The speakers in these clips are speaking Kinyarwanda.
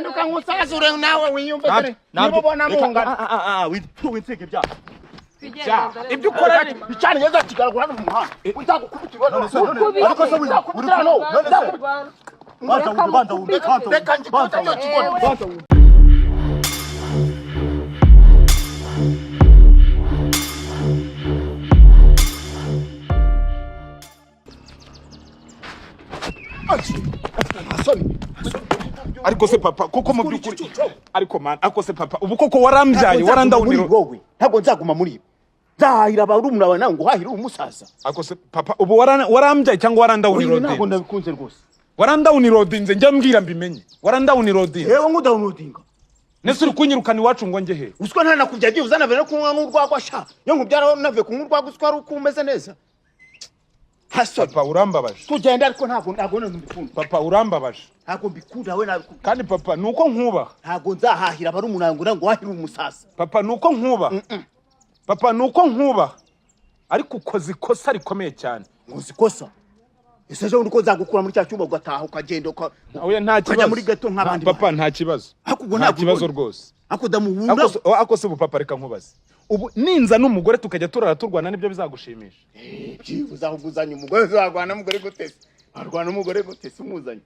hinduka nkusazure nawe wiyumve nibo bona mungana witseke bya ibyo ukora icane neza kigaragura no mu muhanda utagukubita ibona ariko se uri hano banza wumve reka njikota cyo kibona ariko se papa koko mu byukuri ariko man ariko se papa ubu koko warambyaye warandawuniro wowe ntabwo nzaguma muri zahira barumuna bawe nango hahira umusaza ariko se papa ubu warambyaye cyangwa warandawuniro ntabwo nabikunze rwose warandawuniro dinze njya mbwira mbimenye warandawuniro dinze yewe ngudawunodinga nese uri kunyirukana iwacu ngo nge he usiko nta nakujya uzana bene kunywa n'urwagwa sha yo ngubyara nave kunywa urwagwa usiko ari ukumeze neza papa urambabaje tugenda ariko ntabwo mbikunda papa urambabaje ntabwo mbikunda we nabi kandi papa nuko nkubaha ntabwo nzahahira barumuna ngo wahira umusasa papa nuko nkubaha papa nuko nkubaha ariko ukoze ikosa rikomeye cyane nguzi kosa ese je uko nzagukura muri cya cyumba ugataha ukagenda oya nta kibazo muri gato nk'abandi papa nta kibazo nta kibazo rwose akudamuhunda akose ubu papa reka nkubaze ubu ninza n'umugore tukajya turara turwana nibyo bizagushimisha byivuza ahuguzanya umugore uzarwana n'umugore gutese arwana n'umugore gutese umuzanye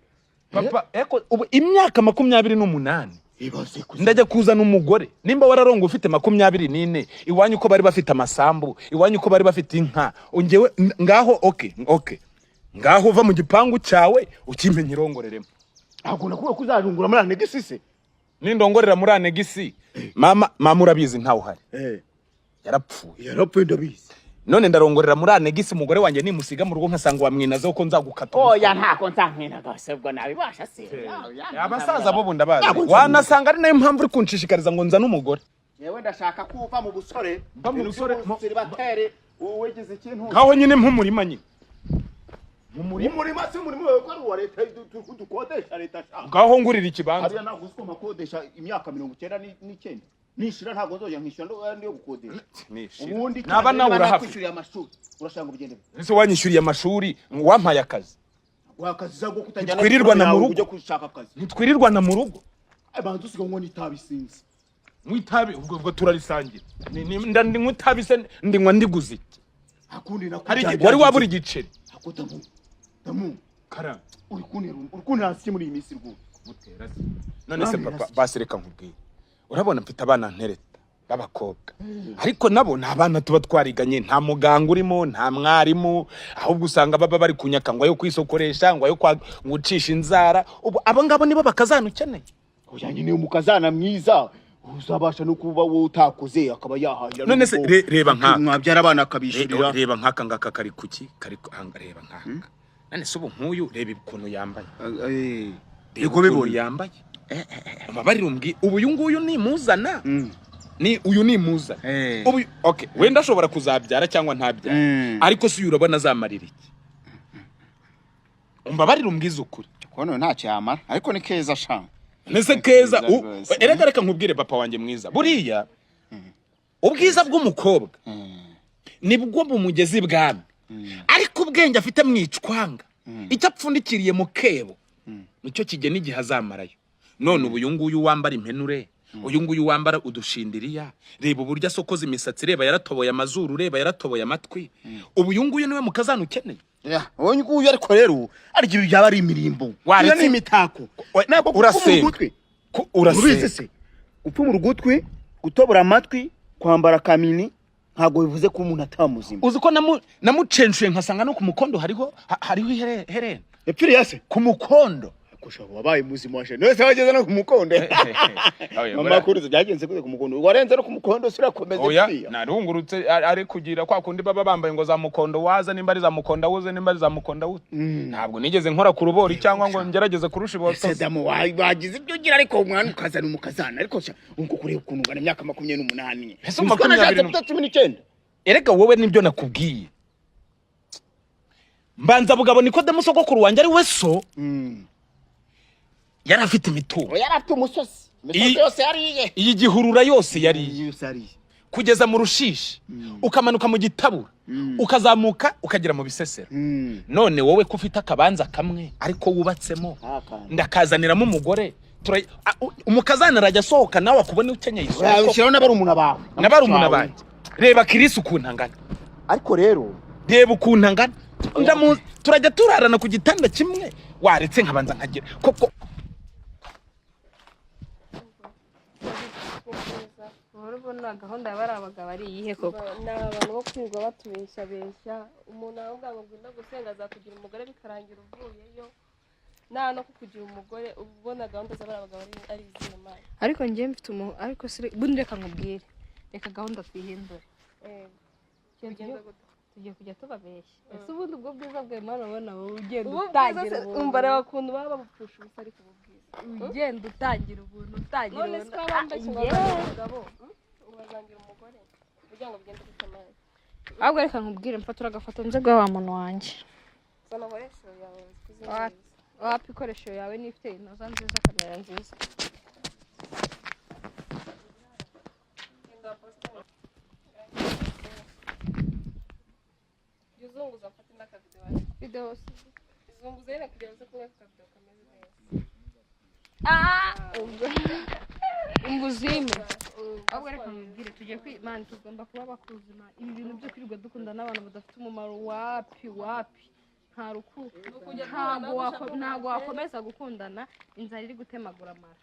papa eko ubu imyaka 28 ndajya kuzana umugore nimba wararongo ufite 24 iwanyu ko bari bafite amasambu iwanyu ko bari bafite inka ongewe ngaho okay ngaho uva mu gipangu cyawe ukimenya irongoreremo ntabwo nakuwe kuzarungura muri anegisi se nindongorera muri anegisi mama urabizi ntawe uhari yarapfuye ndabizi none ndarongorera muri anegisi umugore wanjye nimusiga mu rugo nkasanga wamwinaze uko nzagukata oya ntako nzankina gasebwa nabibasha se abasaza bo bunda bazi wanasanga ari nayo mpamvu uri kunshishikariza ngo nza n'umugore yewe ndashaka kuva mu busore batere uwegeze ikintu ngaho nyine mpumurima nyine umurima si umurima wewe ko ari uwa leta dukodesha leta shaka ngaho ngurira ikibanza ariya ntabwo uziko makodesha imyaka 99 nishira ntabwo nzoya nkishyura ndiyo gukodesha ubundi naba nawe urahafishuriye amashuri urashanga ubugende ese wanyishyuriye amashuri wampaye akazi wakazi zago kutajyana twirirwana mu rugo ujye kushaka akazi ntitwirirwana mu rugo abantu usiga ngo nitabisinze mwitabi ubwo turarisangira ndi nk'utabise ndinywa ndiguze hakundi nakujya wari wabura igiceri damu kara uri hasi muri iyi minsi rwose mutera none se papa basireka nkubwiye urabona mfite abana ntereta b'abakobwa ariko nabo nta bana tuba twariganye nta muganga urimo nta mwarimu ahubwo usanga baba bari kunyaka ngo yo kwisokoresha ngo yo gucisha inzara ubu abo ngabo nibo bakazana ukeneye ujanye niyo mukazana mwiza uzabasha no kuba wo utakoze akaba yahahira none se reba nka mwabyara abana akabishirira reba nkaka ngaka kari kuki kari hanga reba nkaka none se ubu nkuyu reba ikuntu yambaye yego bibona yambaye amabariro mbwi ubu uyunguyu ni muzana ni uyu ni muza ubu okay wenda ashobora kuzabyara cyangwa ntabyara ariko si urabona azamarira iki umbabarira umbwiza ukuri kono nta cyamara ariko ni keza shanga nese keza reka nkubwire papa wanjye mwiza buriya ubwiza bw'umukobwa nibwo bumugezi bwami ariko ubwenge afite mwicwanga icyo apfundikiriye mu kebo nicyo kigena igihe azamarayo none ubu uyunguyu wambara impenure uyunguyu wambara udushindiriya reba uburyo asokoza imisatsi reba yaratoboye amazuru reba yaratoboye amatwi ubu uyunguyu niwe mukazana ukeneye wowe nguyu ariko rero ari igihe byaba ari imirimbo waretse ni imitako nako urasenga urasenga upfa mu rugutwi gutobora amatwi kwambara kamini ntago bivuze ko umuntu atamuzima uzi ko namucenshuye nkasanga no ku mukondo hariho herena epfiriya se ku mukondo kushaka wabaye muzima washe nose wageze no ku mukondo mama kurize byagenze kuri ku mukondo warenze no ku mukondo sirakomeze oya narungurutse ari kugira kwa kundi baba bambaye ngo za mukondo waza nimba ari za mukonda wuze nimba ari za mukonda wuze ntabwo nigeze nkora ku rubori cyangwa ngo ngerageze kurusha ibotso sedamu wagize ibyo gira ariko umwana ukazana umukazana ariko unko kuri ukuntu ngana imyaka 28 ese 29 erega wowe nibyo nakubwiye mbanza bugabo Nikodemo sogokuru wanjye ari we so yari afite imitungo yari afite umusozi yose yariye iyi gihurura yose yariye kugeza mu rushishi ukamanuka mu gitabura ukazamuka ukagera mu bisesero none wowe ko ufite akabanza kamwe ariko wubatsemo ndakazaniramo umugore umukazana arajya asohoka nawe akubona ukenyeye isoko ushyiraho n'abarumuna bawe n'abarumuna banjye reba Kirisi ukuntu angana ariko rero reba ukuntu angana turajya turarana ku gitanda kimwe waretse nkabanza nkagira koko urabona gahunda y'abarabaga bari iyihe koko n'abantu bo kwirwa batubeshya umuntu ahubwo ngo ngwino gusenga azakugira umugore bikarangira uvuyeyo nta no kukugira umugore ubona gahunda z'abarabaga bari ari iz'Imana ariko njye mfite ariko bundi reka nkubwire reka gahunda twihindure tugiye kujya tubabeshya ese ubundi ubwo bwiza bwa Imana ubona wowe ugenda utangira umbara bakuntu baba babupfusha ubusa ariko ububwiza ugenda utangira ubuntu utangira none se abambashye abagabo ubazangira umugore kugira ngo bigende bitamara ahubwo reka nkubwire mfatura agafoto nze gwa wa muntu wanjye sana horesho yawe wapi ikoresho yawe nifite inoza nziza kamera nziza Yuzunguza mfate ndaka video izunguza yene kugira ngo kumwe video kameze neza umbuzime ahubwo reka nkubwire tugiye kwimana tugomba kuba bakuzima ibi bintu byo kwirirwa dukunda n'abantu badafite umumaro wapi nta rukundo ntabwo wakomeza gukundana inzara iri gutemagura amara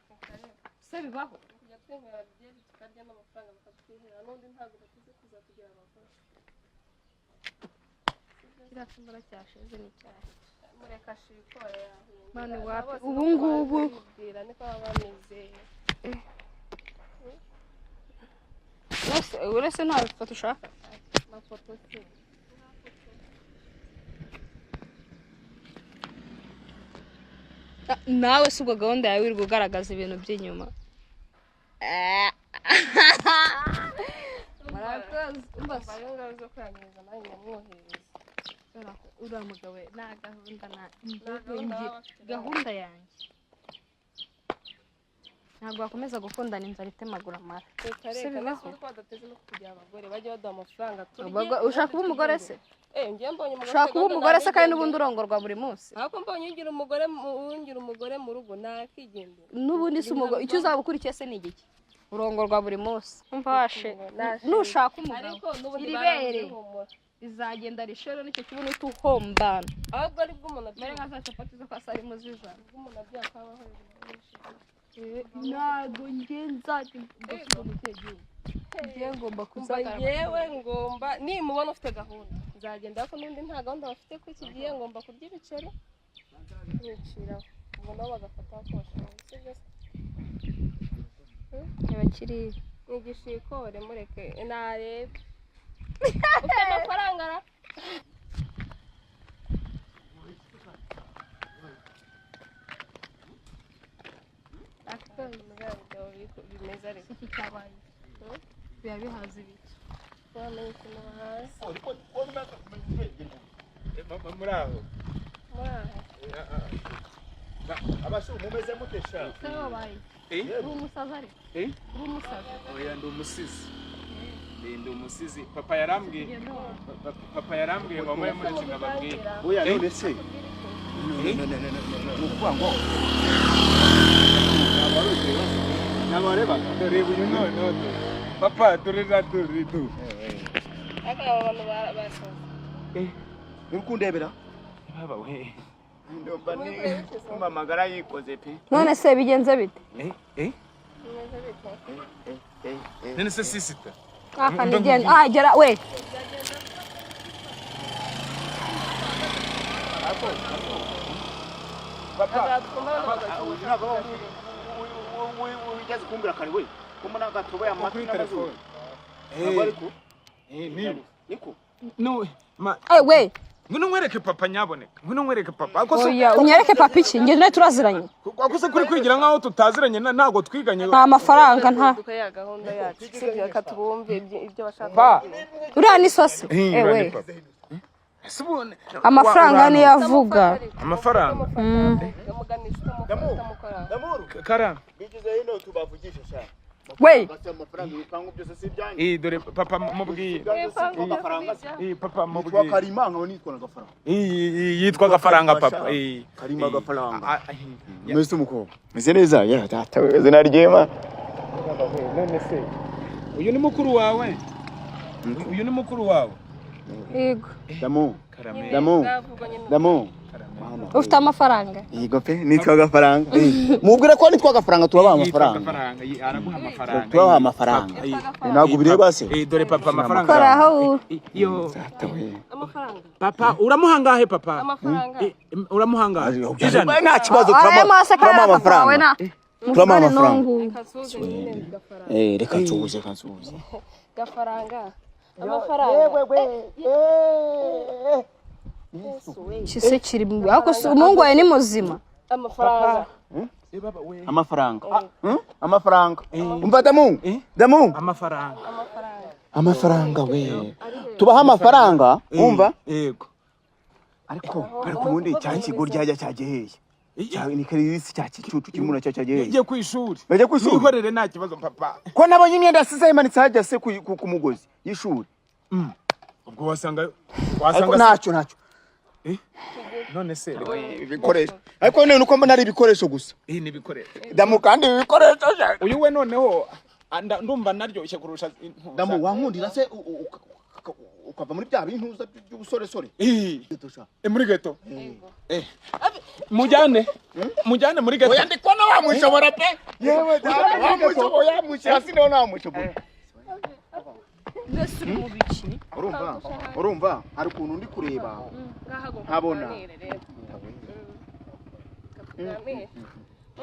se bibaho kujya twemera bye tukarya n'amafaranga bakatwihera n'undi ntabwo bakize kuza kugira abafasha kirafumbara cyashize ni cyane mureka shikora yawe mani wapi ubu ngubu bwira niko bameze uretse nta foto ushaka amafoto se nawe si ubwo gahunda yawe iri kugaragaza ibintu by'inyuma mbaye ngaho zo kwangiza nawe nyamwohereza uriya mugabo nta gahunda yanjye ntabwo wakomeza gukundana inzara itemagura amara se bibaho ko badateze no kugira abagore bajya baduha amafaranga ushaka kuba umugore se njye mbonye umugore ushaka kuba umugore se kandi n'ubundi urongorwa buri munsi ariko mbonye ungira umugore mu rugo nakigendera n'ubundi si umugore icyo uzaba ukurikiye se ni igiki urongorwa buri munsi umva washe nushaka umugabo iri bere izagenda rishero nicyo kibuno tuhombana ahubwo ari bwo umuntu mbere nka za capati zo kwa Salimu zizana umuntu abyakabaho ntabwo ngenza ngiye ngomba kuzagara yewe ngomba nimubona ufite gahunda nzagenda ariko n'undi nta gahunda bafite ko iki gihe ngomba kurya ibiceri niciraho ubwo nabo bagafata ko bashoboye sibyo ntibakiriye nigishikore mureke narebe ufite amafaranga ra bimeze ariko iki cyabaye biba bihaza ibiki wamenye ikintu bahazi muri aho abashu mumeze mutesha se wabaye uri umusaza ariko uri umusaza oya ndi umusizi papa yarambwiye mama yamuretse nkababwira oya none se nukuvuga ngo nabarebaga reba uyu none papa turira turidu ariko aba bantu basoza uri kundebera baba we ndomba ni kumamagara yikoze pe none se bigenze bite nene se sisita akanigenda gera we ugeze kumbura kare we kumuna gatobo ya matwi n'amazuru ariko niko no ma we ngwino nkwereke papa nyaboneka ngwino nkwereke papa ako oya unyereke papa iki nge nawe turaziranye ako se kuri kwigira nkaho tutaziranye ntago twiganye nta mafaranga nta ya gahunda yacu sibyo katubumve ibyo bashaka pa uriya ni sosi we sibone amafaranga niyo avuga amafaranga muganisha utamukora karanga bigize hino tubavugisha sha we amafaranga ibipangu byose si ibyanyu. dore papa mubwiye papa Nitwa mubwiye Karima nkaba nitwa Gafaranga. yitwa Gafaranga papa Karima Gafaranga. Mwese umukobwa. Meze neza ya data we izina ryema. none se uyu ni mukuru wawe uyu ni mukuru wawe yego Damu. Karame Damu. ufite amafaranga Yego pe nitwa Gafaranga. Mubwire ko nitwa Gafaranga turabaha amafaranga. araguha amafaranga Turabaha amafaranga. Ntabwo bireba se. dore papa amafaranga koraho yo Data we. amafaranga papa uramuhangahe papa amafaranga uramuhangahe Nta kibazo aya mase turabaha amafaranga. na Turabaha amafaranga. kasuze nyine gafaranga Reka nsuhuze kansuhuze. gafaranga amafaranga kise kiri mu ariko umuhungu wawe ni muzima amafaranga Amafaranga. Amafaranga. Umva Damu. Damu. amafaranga Amafaranga we. Tubaha amafaranga. Umva. yego Ariko ubundi cyankigo ryajya cyageheye. Ni kirisi cya kicucu kimuna cya cyageheye. yagiye ku ishuri Bajya ku ishuri. wihorere nta kibazo papa Ko nabonye imyenda size imanitse hajya se ku mugozi y'ishuri. ubwo wasanga Ariko ntacyo. none se Ibikoresho. Ariko none uko mbona ari ibikoresho gusa. ni ibikoresho Damu kandi ibikoresho. uyu we noneho ndumva naryoshye kurusha Damu wankundira se ukava muri bya bintu by'ubusoresore. muri geto mujyane muri geto Oya ndikona wamushobora pe. Yewe data wamushobora yamushira sino namushobora. mbese uri mu biki Urumva hari ukuntu ndi kureba nkabona.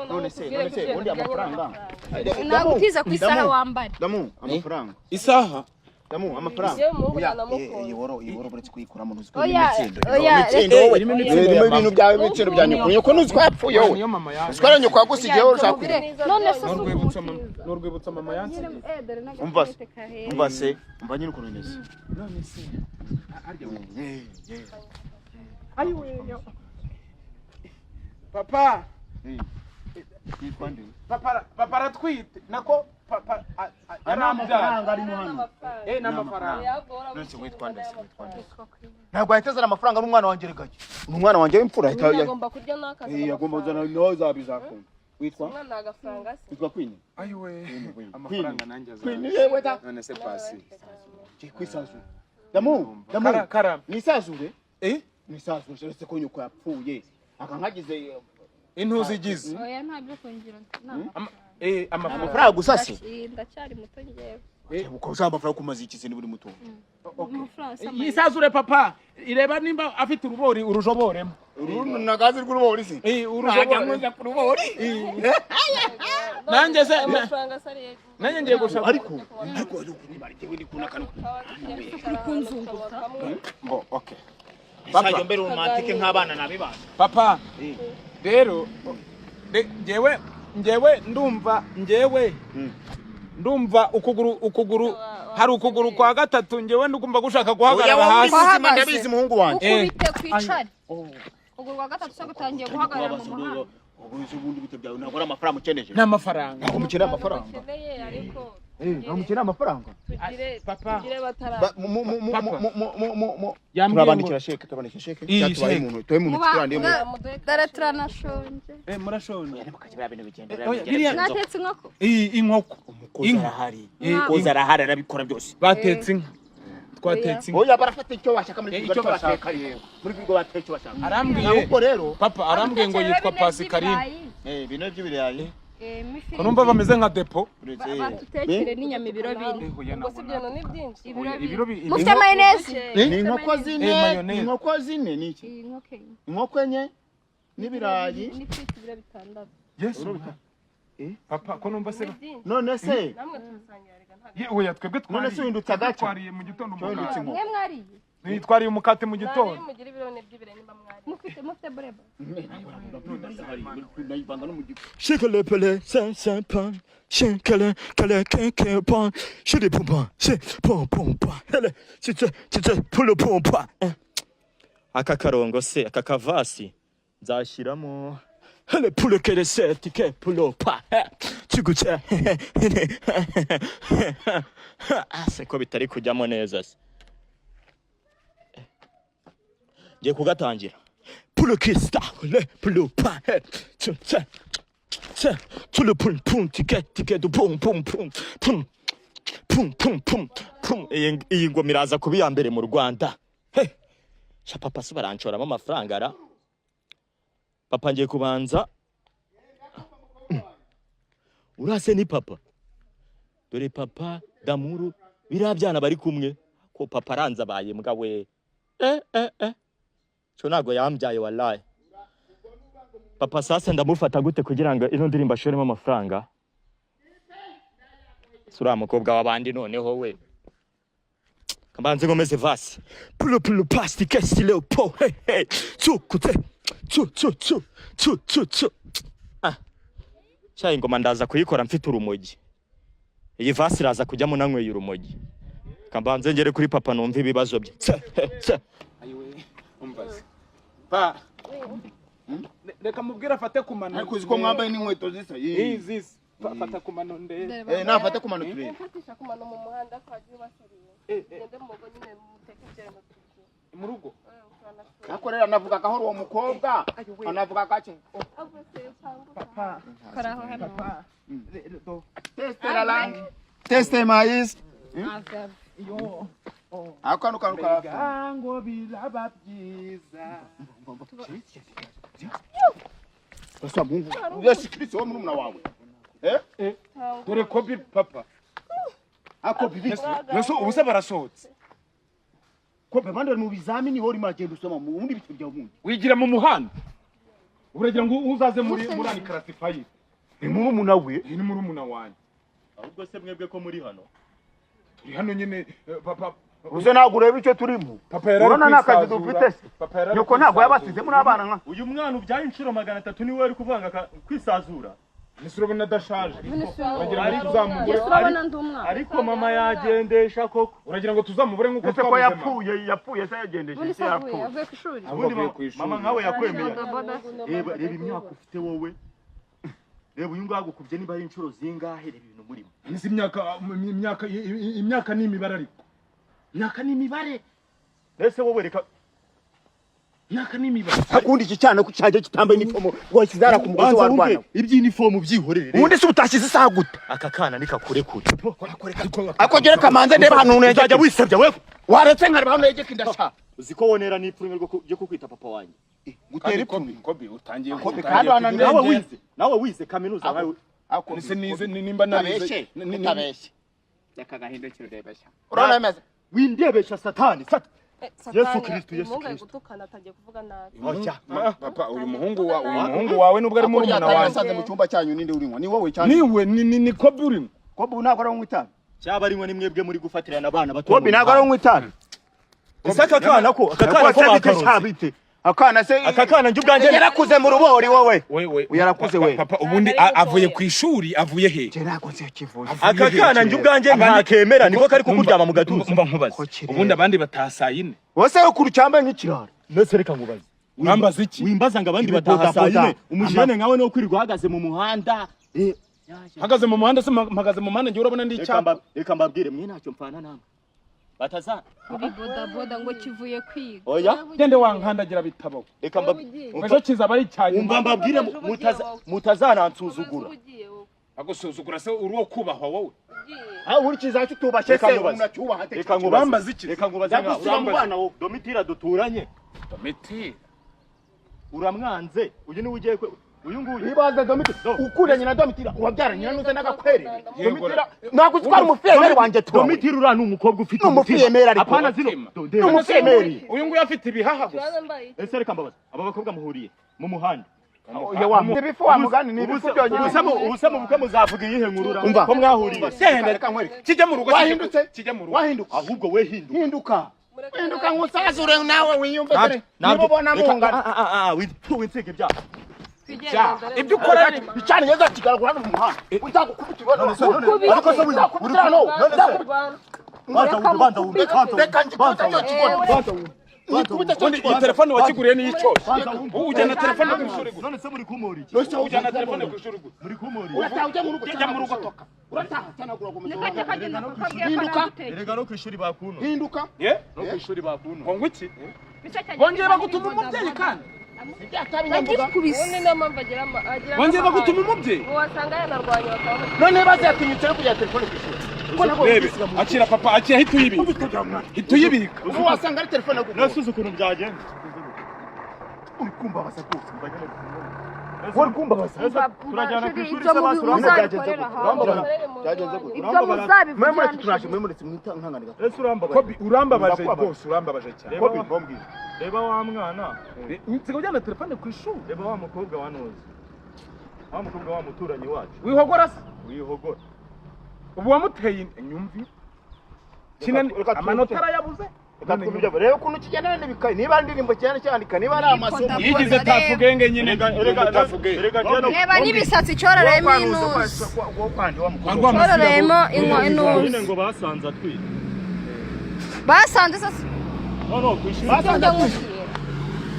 None se undi amafaranga. nagutiza ku isaha wambare Damu amafaranga. isaha Damu amafaranga. Yewe muhungu namukunze. Iyi buretse kuyikuramo nuzi oya irimo irimo ibintu byawe ibiciro bya nyoko. Nyoko nuzi ko yapfuye wowe. niyo mama yaje Sikora nyoko yagusigiye wowe ushaka. none se n'urwibutso mama yansigiye Umva se umva nyine ukuntu neza. none se papa papa aratwite nako papa Amafaranga arimo hano. n'amafaranga Nonse witwa ndetse. Ntabwo yahitezera amafaranga n'umwana wanjye regake. Umwana wanjye w'imfura agomba kurya n'akazi agomba kuzana nawe zabizakunda. Witwa umwana agafaranga se witwa Queen. ayiwe amafaranga nanjye Queen yewe da. none se pasi Kwisazura. Damu karame nisazure. Nisazure uretse ko nyoko yapfuye. Akankagize intuzi igize oya ntabyo kongera amafaranga gusa se. ndacyari muto ngewe Uko ushaka amafaranga kumaza iki ni buri muto. amafaranga yisazure papa ireba nimba afite urubori urujoboremo Nagazi rw'urubori se. urujobore nanjye se amafaranga se ari nanjye ngiye gushaka Ariko nibarikewe ni kuna kanu. ngo okay Papa mbere romantike nk'abana nabibana. papa rero ngewe ndumva ukuguru hari ukuguru kwa gatatu ngewe ndumva gushaka guhagarara hasi Ubuzima ndabizi muhungu wanjye. ukubite kwicare ukuguru kwa gatatu se gutangiye guhagarara mu muhanda Ubuze ubundi bito byawe ntabwo ari amafaranga ukeneje. n'amafaranga Ntabwo mukeneye amafaranga. ukeneye ariko Ntabwo mukeneye amafaranga. papa tugire batara Turabandikira sheke turabandikira sheke. Cyatubaye umuntu tuwe mu mitwande mu. dore turanashonje murashonje Bakakibira bintu bigenda. natetse inkoko inkoko Umukozi arahari. Umukozi arahari arabikora byose. batetse inka twatetse inka Oya barafata icyo bashaka muri icyo bashaka. Muri bigo bateka icyo bashaka. arambwiye Ahubwo rero papa arambwiye ngo yitwa Pascaline bino by'ibirayi. ko numva bameze nka depo batutekere n'inyama ibiro bine ubwo si ibintu ni byinshi ibiro mufite mayoneze Ni inkoko zine. mayonnaise. Ni inkoko zine ni iki? inkoko enye Inkoko enye n'ibirayi. n'ifiriti ibiro bitandatu yesu papa ko numva se None se namwe tusangira rega ntabwo oya twebwe none se windutse agaca. twariye mu gitondo Windutse umukate mwe mwariye twariye umukate mu gitondo nari mugira ibiro by'ibire nimba mwari mufite bureba Shikale pele sen pan. Shikale kale keke pan. Shidi pumpa. Se pom pompa. Hele tite pulo pompa. aka karongo se aka kavasi nzashyiramo Hele pulo kere se tike pulo pa. kiguca ase ko bitari kujyamo neza se ngiye kugatangira pour le Christ, pour le pain, tout le pum pum, ticket, de pum pum pum pum pum pum pum pum. iyi ngoma iraza kuba iya mbere mu Rwanda. Sha papa se baranshoramo amafaranga ara papa ngiye kubanza urase ni papa dore papa Damuru birabyana bari kumwe ko papa aranza baye mbwa we cyo nago yambyaye wallahi papa sasa ndamufata gute kugira ngo ino ndirimba ashoremo amafaranga sura mukobwa wabandi noneho we kambanze ngomeze vasi pour le plastique style au pot, tout côté, tout cya ingoma ndaza kuyikora mfite urumogi iyi vasi iraza kujyamo nanyweye urumogi kambanze ngere kuri papa numva ibibazo bye ayiwe umbaze pa reka mubwira afate kumano ariko uziko mwambaye n'inkweto zisa izi fata kumano ndende nafate kumano turebe fatisha kumano mu muhanda kwa gihe basariye ngende mu rugo nyine mutekere no tugiye mu rugo akorera navuga gahoro uwo mukobwa anavuga gake papa Karaho hano. testera langi teste mais Ave. yo akano karafa ngo bilaba byiza basa Mungu Yesu Kristo wo murumuna wawe dore kopi papa ako bibi yesu ubuse barasohotse ko bemande mu bizamini hori magenda usoma mu bundi bityo bya bundi wigira mu muhanda uragira ngo uzaze muri ani classifier ni murumuna we ni murumuna wanjye ahubwo se mwebwe ko muri hano turi hano nyine papa uze nagureba icyo turimo papa yari urona nakazi dufite se papa yari nyoko ntago yabasize muri abana nka uyu mwana ubyaye inshuro 300 niwe ari kuvanga kwisazura nisurabona dashaje uragira ngo Yesu tuzamubure urabona ndi umwana. ariko mama yagendesha koko uragira ngo tuzamubure nkuko ese ko twabuzema yapfuye se yagendeje Muri se savuye yapfuye avuye ku ishuri. avuye ku ishuri mama nkawe yakwemeye Bodaboda. reba imyaka ufite wowe reba uyu ngago kubye niba ari inshuro zingahe reba ibintu murimo nisi imyaka ni imibare ariko imyaka ni imibare ese wowe reka imyaka ni imibare akundi iki cyane ku cyaje kitambaye nifomo wasizara ku mugozi wa Rwanda iby'inifomu byihorere ubundi se ubutashyize isaha gute aka kana nikakure kure ako gere kamanze ndeba hano unege uzajya wisebya wewe waretse nkareba hano yegeka indasha uziko wonera n'ipfunwe ryo kukwita papa wanjye gutera kobi utangiye kandi wananenge nawe wize kaminuza nawe ako nise nize nimba narize utabeshye reka gahindukire urebesha urabona yemeze windebesha satani Yesu Kristo, Yesu Mungu Kristo. gutukana atagiye kuvuga nabi. papa uyu muhungu wawe nubwo ari murumuna wanjye yasanze mu cyumba cyanyu ninde urinywa ni wowe cyane niwe ni kobi urimo kobi ntabwo ari umwitana cyaba arinywa ni mwebwe muri gufatirana abana bato kobi ntabwo ari umwitana ese aka kana ko bakaronse akana se akakana njye ubwanjye yarakuze mu rubori wowe we yarakuze we papa ubundi avuye ku ishuri avuye he yarakuze kivuye akakana njye ubwanjye ntakemera niko kari kukuryama mu gatuza mba nkubaza ubundi abandi batasaye wose yo kurucyambe nk'ikiraro nese reka nkubaze mwambaza iki wimbaza ngo abandi batahasaye umujene nkawe no kwirirwa hagaze mu muhanda hagaze mu muhanda se mpagaze mu muhanda ngiye urabona ndi icyapa reka mbabwire mwe ntacyo mpfana namwe bataza Kuri bodaboda ngo kivuye kwiga. oya gende wankandagira bitabo reka mbabwire ejo kizaba ari cyane umva mbabwire mutazanansuzugura agusuzugura se uri wo kubahwa wowe aho uri kizacu tubashe se unacyubaha reka ubambaza iki reka nkubaze Ndagushyira mu bana wowe Domitira duturanye miti uramwanze uyu ni ugiye uyu nguyu nibaza Domitira ukuranye na Domitira ubabyaranye nanuze n'agakwerere Domitira ntabwo utwara umufiyemeri wanjye tuwe Domitira ura n'umukobwa ufite umufiyemeri ariko apana zino umufiyemeri uyu nguyu afite ibihaha gusa ese reka mbabaza aba bakobwa muhuriye mu muhanda ibifu wa mugani ni ibifu byonyine ubuse mu bukwe muzavuga iyihe nkuru Umva. ko mwahuriye reka nkwereke kijya mu rugo wahindutse kijya mu rugo wahinduka ahubwo we hinduka hinduka ngusazure nawe wiyumve dore niba ubona mungana winsege ibyaha ibyo ukora icana ngeza kigaragura mu muhanda uzagukubita ibona ariko se uzakubitira no banza wumve reka njye kibona iyi telefone wakiguriye niyo icoshe ujyana telefone ku ishuri gusa none se muri kumuri ujyana telefone ku ishuri gusa muri kumuri urataha mu rugo jya mu rugo toka urataha cyane agura ku musozi Nikajya kagenda kukabwira erega no ku ishuri bakuno hinduka no ku ishuri bakuno ngo iki bongeye bagutuma umubyeyi kandi ubundi niyo mpamvu agira bongeye bagutuma umubyeyi wasanga yanarwanya bakaba none bazatinyutse yo kujya telefone ku ishuri rebe akira papa akira hita uyibika ubu wasanga ari telefone yo nasuze ukuntu byagenze uri kumva basa kose uri kumva basa turajyana ku ishuri ibyo se basura muzabikorera byagenze gute ibyo muzabivugira mwe turaje mwe muri mwita nkanganiga ese urambabaye urambabaje rwose urambabaje cyane Kobi bombwira reba wa mwana nsiga ujyana telefone ku ishuri reba wa mukobwa wanoze wa mukobwa wa muturanyi wacu wihogora se wihogora ubu wamuteye inyumvi amanota arayabuze rero ukuntu kigendana n'ibikayi niba indirimbo cyane cyandika niba ari amasomo yigize tafugenge nyine reba n'ibisatsi cyororeyemo inuzi cyororeyemo inuzi nyine ngo basanze atwite basanze se no ku ishuri njya nkubwira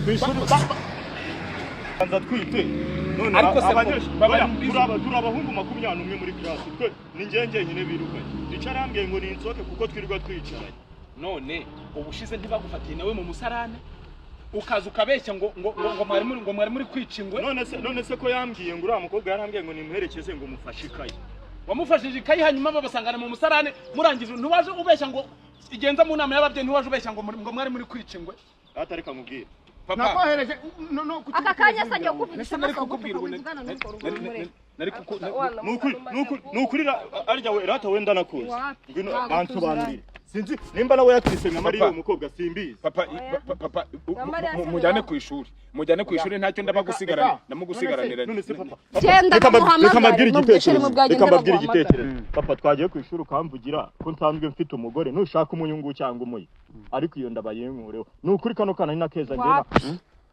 ku ishuri basanze atwite none Ariko se abanyeshuri turi abahungu 21 muri classe twe ni njye nyine birukanye icarambwiye ngo ni insoke kuko twirirwa twicaranye none ubushize ntibagufatiye nawe mu musarane ukaza ukabeshya ngo mwari muri kwica ingwe none se ko yambwiye ngo uriya mukobwa yarambwiye ngo nimuherekeze ngo mufashe ikayi wamufashije ikayi hanyuma babasangana mu musarane murangije ntiwaje ubeshya ngo igenza mu nama y'ababyeyi ntiwaje ubeshya ngo mwari muri kwica ingwe atareka mubwira papa nakohereje aka kanya se ajya kuvugisha nari amaso kukubwira ubu kuvugana n'urwo rumureka nukurira arya we rata wenda nakuze Wapi? ngwino Ntabwo bansobanurire sinzi nimba nawe yakrise nka Mariya umukobwa simbizi papa mujyane ku ishuri ntacyo ndamugusigaranira none se papa genda mbabwire muhamagare mu bwagenda mbabwire igitekerezo papa twagiye ku ishuri ukamvugira ko nsanzwe mfite umugore nushaka umunyungu cyangwa umuyi ariko iyo ndabayinkureho nukuri kano kana ni nakeza ngena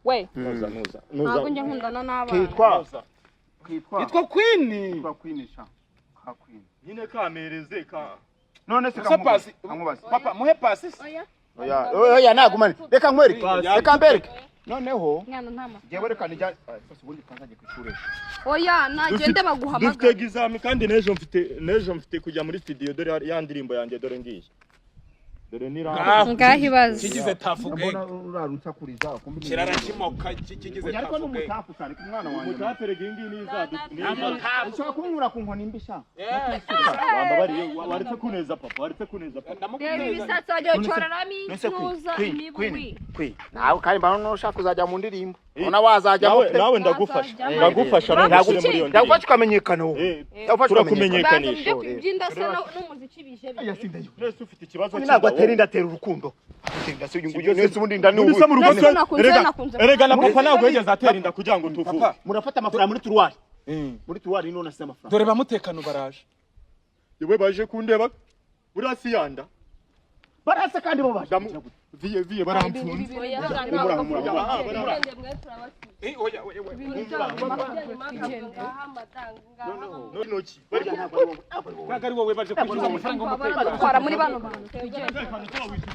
we nuza ntabwo njye nkundana n'abana itwa Queen nyine kamereze ka none se pasi kamubaza papa muhe pasi oya nagumane reka nkwereke reka mbereke noneho mwana ntama jewe reka nijya ubundi kanzaje ku ishuri oya nagende baguhamagara dufite examen kandi nejo mfite kujya muri studio dore ya ndirimbo yanjye dore ngiye dore nira ngahibaza kigize tafuge urarutsa kuriza kirara kimoka kigize ariko tafuge n'umutafu cyane ku mwana wanjye umutapere gingi nizadu ushaka kunyura ku nkoni mbisha wambabariye waretse kuneza papa reba ibisatsi wajya ucoreramo inuza imibuwi nawe kandi mbana nushaka kuzajya mu ndirimbo ona wazajya nawe ndagufasha nagushyire muri iyo ndagufasha ukamenyekana wowe turakumenyekanisha byinda se n'umuziki bije wese ufite ikibazo ntabwo atera indatera urukundo agenda se uyu nguyu nese ubundi nda n'ubu mu rugo erega na papa ntabwo yigeze atera inda kugira ngo tuvuge murafata amafaranga muri turuwari none se amafaranga dore bamutekano baraje yewe baje kundeba urasi yanda barasa kandi bo baje viye baramfunze ntabwo ari wowe baje kwishyuza amafaranga y'umutekano batwara muri bano bantu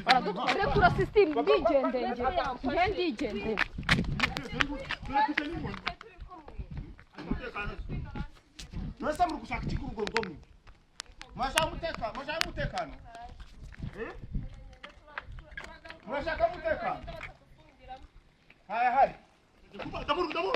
baradutwara sisitemu ndigendeye ndigendeye nose muri gushaka iki kurugo rwomwe mwashaka umutekano murashaka umutekano haya hari ndaburu